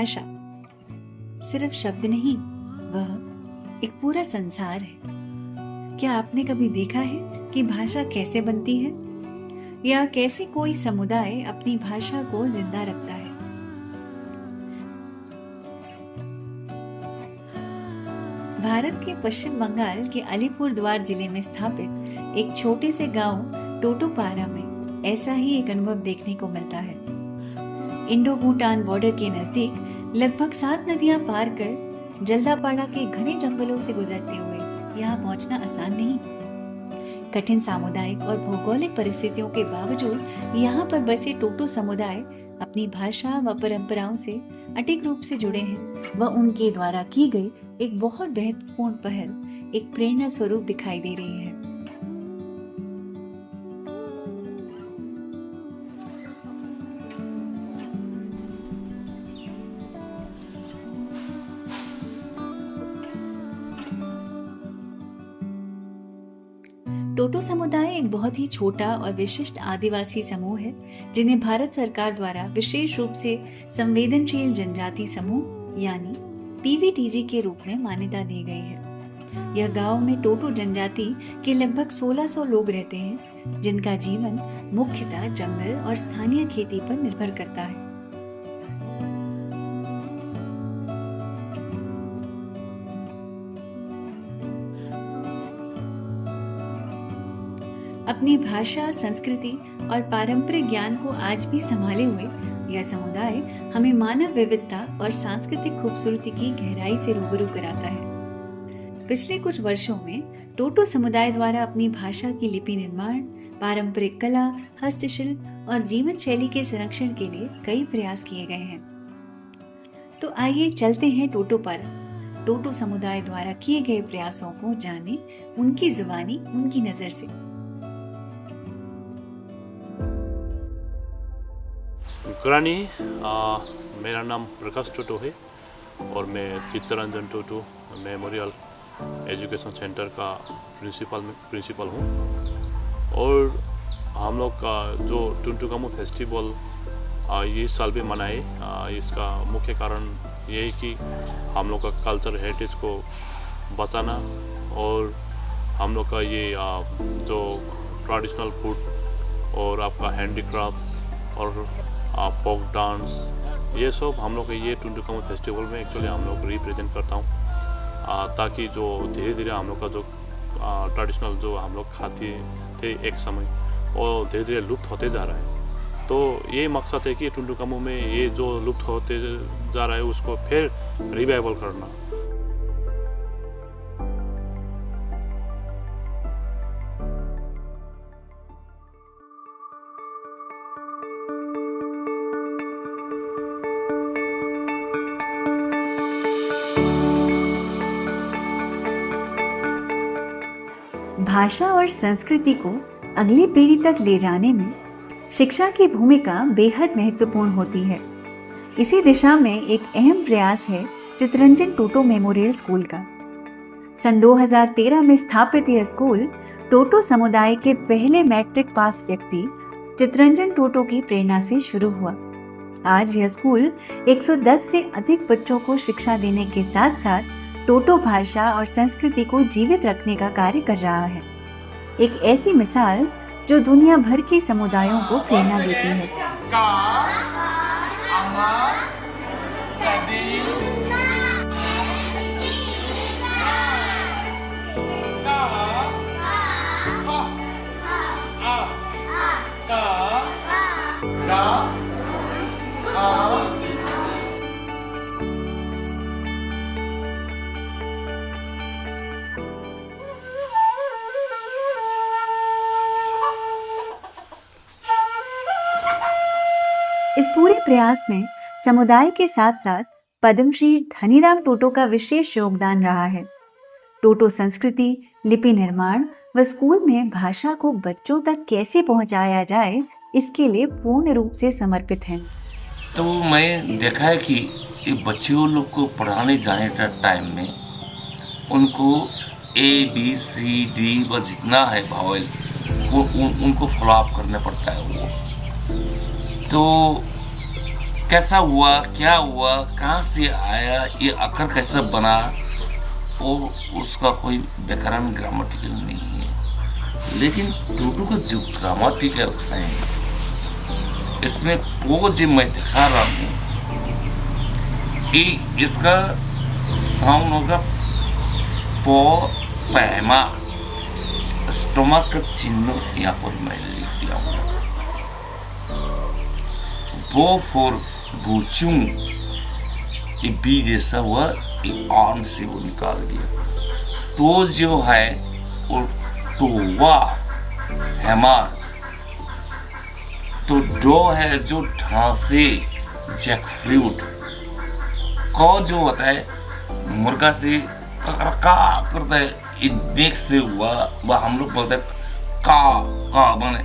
भाषा सिर्फ शब्द नहीं, वह एक पूरा संसार है। क्या आपने कभी देखा है कि भाषा कैसे बनती है, या कैसे कोई समुदाय अपनी भाषा को जिंदा रखता है? भारत के पश्चिम बंगाल के अलीपुरद्वार जिले में स्थापित एक छोटे से गांव टोटोपारा में ऐसा ही एक अनुभव देखने को मिलता है। इंडो भूटान बॉर्डर के नजदीक लगभग 7 नदियां पार कर जल्दापाड़ा के घने जंगलों से गुजरते हुए यहाँ पहुँचना आसान नहीं। कठिन सामुदायिक और भौगोलिक परिस्थितियों के बावजूद यहाँ पर बसे टोटो समुदाय अपनी भाषा व परंपराओं से अटूट रूप से जुड़े हैं। वह उनके द्वारा की गई एक बहुत महत्वपूर्ण पहल एक प्रेरणा स्वरूप दिखाई दे रही है। टोटो समुदाय एक बहुत ही छोटा और विशिष्ट आदिवासी समूह है, जिन्हें भारत सरकार द्वारा विशेष रूप से संवेदनशील जनजाति समूह यानी पीवीटीजी के रूप में मान्यता दी गई है। यह गांव में टोटो जनजाति के लगभग 1600 लोग रहते हैं, जिनका जीवन मुख्यतः जंगल और स्थानीय खेती पर निर्भर करता है। अपनी भाषा, संस्कृति और पारंपरिक ज्ञान को आज भी संभाले हुए यह समुदाय हमें मानव विविधता और सांस्कृतिक खूबसूरती की गहराई से रूबरू कराता है। पिछले कुछ वर्षों में टोटो समुदाय द्वारा अपनी भाषा की लिपि निर्माण, पारंपरिक कला, हस्तशिल्प और जीवन शैली के संरक्षण के लिए कई प्रयास किए गए हैं। तो आइए चलते हैं टोटोपारा। टोटो समुदाय द्वारा किए गए प्रयासों को जानें, उनकी जुबानी, उनकी नजर से। ग्रानी, मेरा नाम प्रकाश टोटो है और मैं चित्तरंजन टोटो मेमोरियल एजुकेशन सेंटर का प्रिंसिपल हूँ। और हम लोग का जो टुनटुकामू फेस्टिवल इस साल भी मनाए, इसका मुख्य कारण ये है कि हम लोग का कल्चर हेरिटेज को बचाना और हम लोग का ये जो ट्रेडिशनल फूड और आपका हैंडीक्राफ्ट और फोक डांस, ये सब हम लोग ये टुनटुकामू फेस्टिवल में एक्चुअली हम लोग रिप्रेजेंट करता हूँ, ताकि जो धीरे धीरे हम लोग का जो ट्रेडिशनल जो हम लोग खाते थे एक समय, वो धीरे धीरे लुप्त होते जा रहा है। तो ये मकसद है कि टुनटुकामू में ये जो लुप्त होते जा रहा है उसको फिर रिवाइवल करना। भाषा और संस्कृति को अगली पीढ़ी तक ले जाने में शिक्षा की भूमिका बेहद महत्वपूर्ण होती है। इसी दिशा में एक अहम प्रयास है चित्तरंजन टोटो मेमोरियल स्कूल का। सन 2013 में स्थापित यह स्कूल टोटो समुदाय के पहले मैट्रिक पास व्यक्ति चित्तरंजन टोटो की प्रेरणा से शुरू हुआ। आज यह स्कूल 110 से अधिक बच्चों को शिक्षा देने के साथ साथ टोटो भाषा और संस्कृति को जीवित रखने का कार्य कर रहा है। एक ऐसी मिसाल जो दुनिया भर के समुदायों को प्रेरणा देती है। इस पूरे प्रयास में समुदाय के साथ साथ पद्मश्री धनीराम टोटो का विशेष योगदान रहा है। टोटो संस्कृति, लिपि निर्माण व स्कूल में भाषा को बच्चों तक कैसे पहुंचाया जाए, इसके लिए पूर्ण रूप से समर्पित हैं। तो मैं देखा है कि ये बच्चियों लोग को पढ़ाने जाने का टाइम में उनको ABCD व जितना है भावल वो उनको फॉलो अप करना पड़ता है। वो तो कैसा हुआ, क्या हुआ, कहाँ से आया, ये अक्षर कैसा बना, और उसका कोई व्याकरण ग्रामेटिकल नहीं है। लेकिन टोटो का जो ग्रामेटिकल है, इसमें वो जो मैं दिखा रहा हूँ, ये इसका साउंड होगा पो पैमा। स्टोमक का चिन्ह यहाँ पर मैं लिख दिया हूँ। बो फॉर बुचुंग, ये बी जैसा हुआ, ये आर्म से वो निकाल दिया। तो जो है वो टोवा हैमर। तो डो है जो ढांसे, जैक फ्रूट। कौ जो होता है मुर्गा से का करता है, नेक से हुआ, वह हम लोग बोलते हैं का मैंने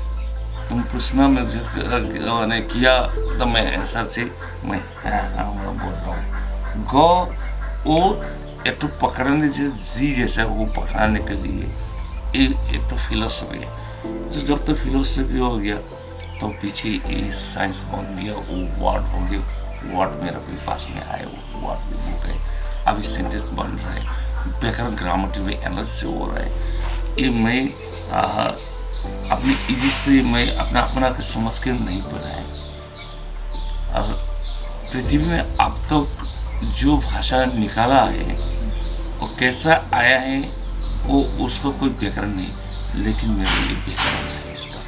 तुम प्रश्न में मैंने किया तो मैं ऐसा से मैं बोल रहा हूँ। गो वो एक तो पकड़ने से जी जैसा वो पकड़ने के लिए एक तो फिलोसफी है। तो जब तो फिलोसफी हो गया तो पीछे ये साइंस बन गया, वो वर्ड हो गया। वर्ड मेरा भी पास में आए, वो वर्ड भी बुक है, अभी सेंटेंस बन रहा है, व्याकरण ग्रामेटिकल भी एनालिसिस हो रहा है। ये मैं अपनी इजी से मैं अपना के समझ के नहीं बनाया। और पृथ्वी में अब तक जो भाषा निकाला है वो कैसा आया है, वो उसका कोई व्याकरण नहीं, लेकिन मेरा ये व्याकरण है इसका।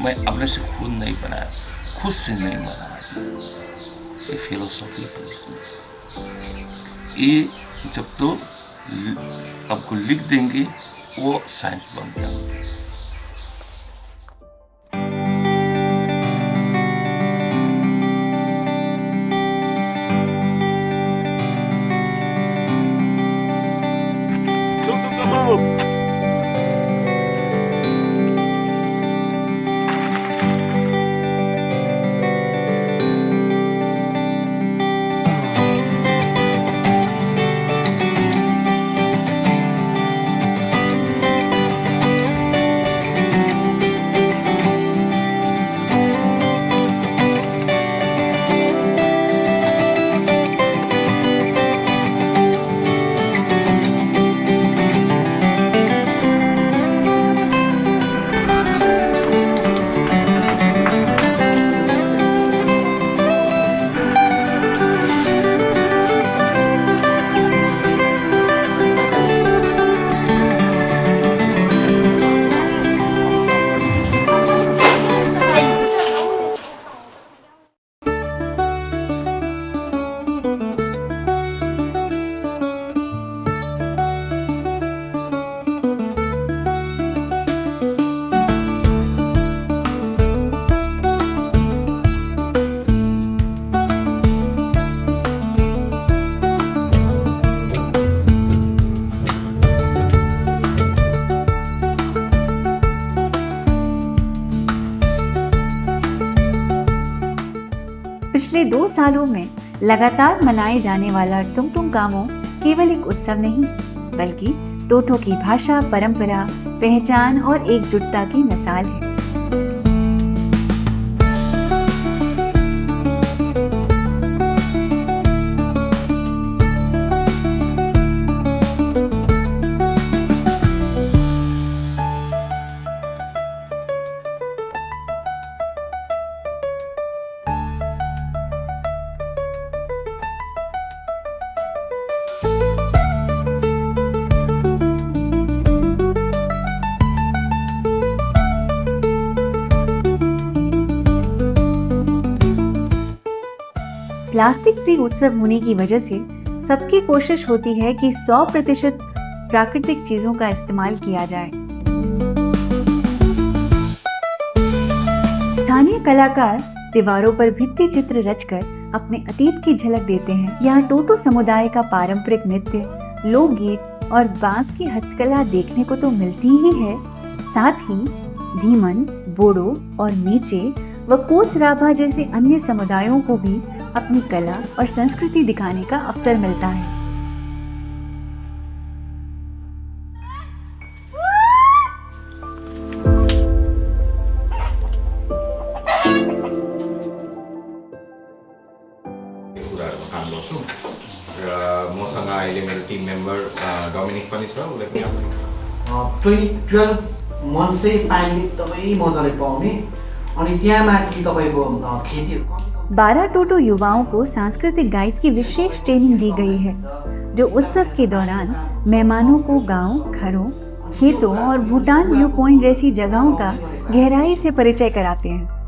मैं अपने से खुद नहीं बनाया, खुद से नहीं बनाया, ये फिलोसॉफी है इसमें। ये जब तो आपको लिख देंगे वो साइंस बन जाएगा। पिछले 2 सालों में लगातार मनाए जाने वाला टुंगटुंग कामो केवल एक उत्सव नहीं, बल्कि टोटो की भाषा, परंपरा, पहचान और एकजुटता की मिसाल है। प्लास्टिक फ्री उत्सव होने की वजह से सबकी कोशिश होती है कि 100% प्राकृतिक चीजों का इस्तेमाल किया जाए। स्थानीय कलाकार दीवारों पर भित्ति चित्र रचकर अपने अतीत की झलक देते हैं। यहाँ टोटो समुदाय का पारंपरिक नृत्य, लोकगीत और बांस की हस्तकला देखने को तो मिलती ही है, साथ ही धीमन, बोडो और मीचे व कोच राभा जैसे अन्य समुदायों को भी अपनी कला और संस्कृति दिखाने का अवसर मिलता है। कम्युनिक पनि छ, उसले पनि आफ्नो 12 मन्थ चाहिँ पानीले एकदमै मजाले पाउने अनि त्यहाँ माथि तपाईँको खेतीहरू 12 टोटो युवाओं को सांस्कृतिक गाइड की विशेष ट्रेनिंग दी गई है, जो उत्सव के दौरान मेहमानों को गांव, घरों, खेतों और भूटान व्यू पॉइंट जैसी जगहों का गहराई से परिचय कराते हैं।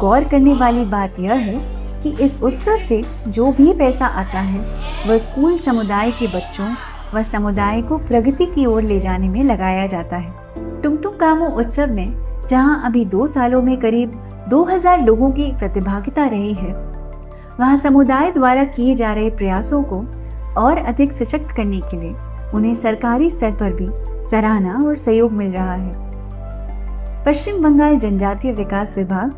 गौर करने वाली बात यह है कि इस उत्सव से जो भी पैसा आता है वह स्कूल समुदाय के बच्चों व समुदाय को प्रगति की ओर ले जाने में लगाया जाता है। टुंगटुंग कामो उत्सव में जहां अभी 2 सालों में करीब 2000 लोगों की प्रतिभागिता रही है, वहां समुदाय द्वारा किए जा रहे प्रयासों को और अधिक सशक्त करने के लिए उन्हें सरकारी स्तर पर भी सराहना और सहयोग मिल रहा है। पश्चिम बंगाल जनजातीय विकास विभाग,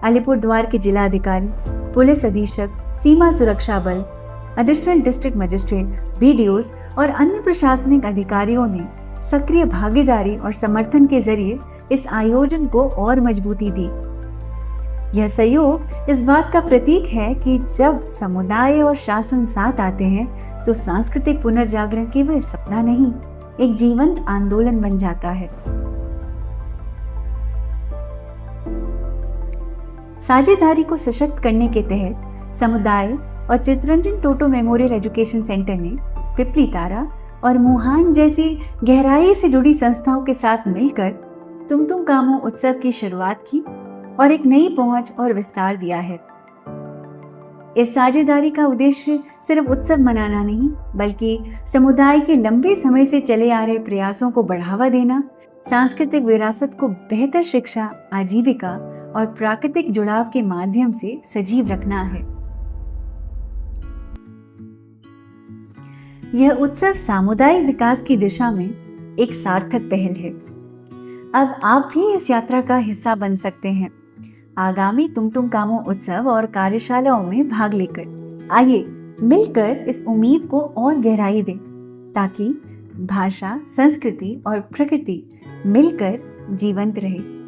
अलीपुरद्वार के जिलाधिकारी, पुलिस अधीक्षक, सीमा सुरक्षा बल, एडिशनल डिस्ट्रिक्ट मजिस्ट्रेट, बीडीओज और अन्य प्रशासनिक अधिकारियों ने सक्रिय भागीदारी और समर्थन के जरिए इस आयोजन को और मजबूती दी। यह सहयोग इस बात का प्रतीक है कि जब समुदाय और शासन साथ आते हैं तो सांस्कृतिक पुनर्जागरण केवल सपना नहीं, एक जीवंत आंदोलन बन जाता है। साझेदारी को सशक्त करने के तहत समुदाय और चितरंजन टोटो मेमोरियल एजुकेशन सेंटर ने पिपली तारा और मुहान जैसी गहराई से जुड़ी संस्थाओं के साथ मिलकर टुंगटुंग कामो उत्सव की शुरुआत की और एक नई पहुंच और विस्तार दिया है। इस साझेदारी का उद्देश्य सिर्फ उत्सव मनाना नहीं, बल्कि समुदाय के लंबे समय से चले आ रहे प्रयासों को बढ़ावा देना, सांस्कृतिक विरासत को बेहतर शिक्षा, आजीविका और प्राकृतिक जुड़ाव के माध्यम से सजीव रखना है। यह उत्सव सामुदायिक विकास की दिशा में एक सार्थक पहल है। अब आप भी इस यात्रा का हिस्सा बन सकते हैं। आगामी टुंगटुंग कामो उत्सव और कार्यशालाओं में भाग लेकर आइए मिलकर इस उम्मीद को और गहराई दें, ताकि भाषा, संस्कृति और प्रकृति मिलकर जीवंत रहे।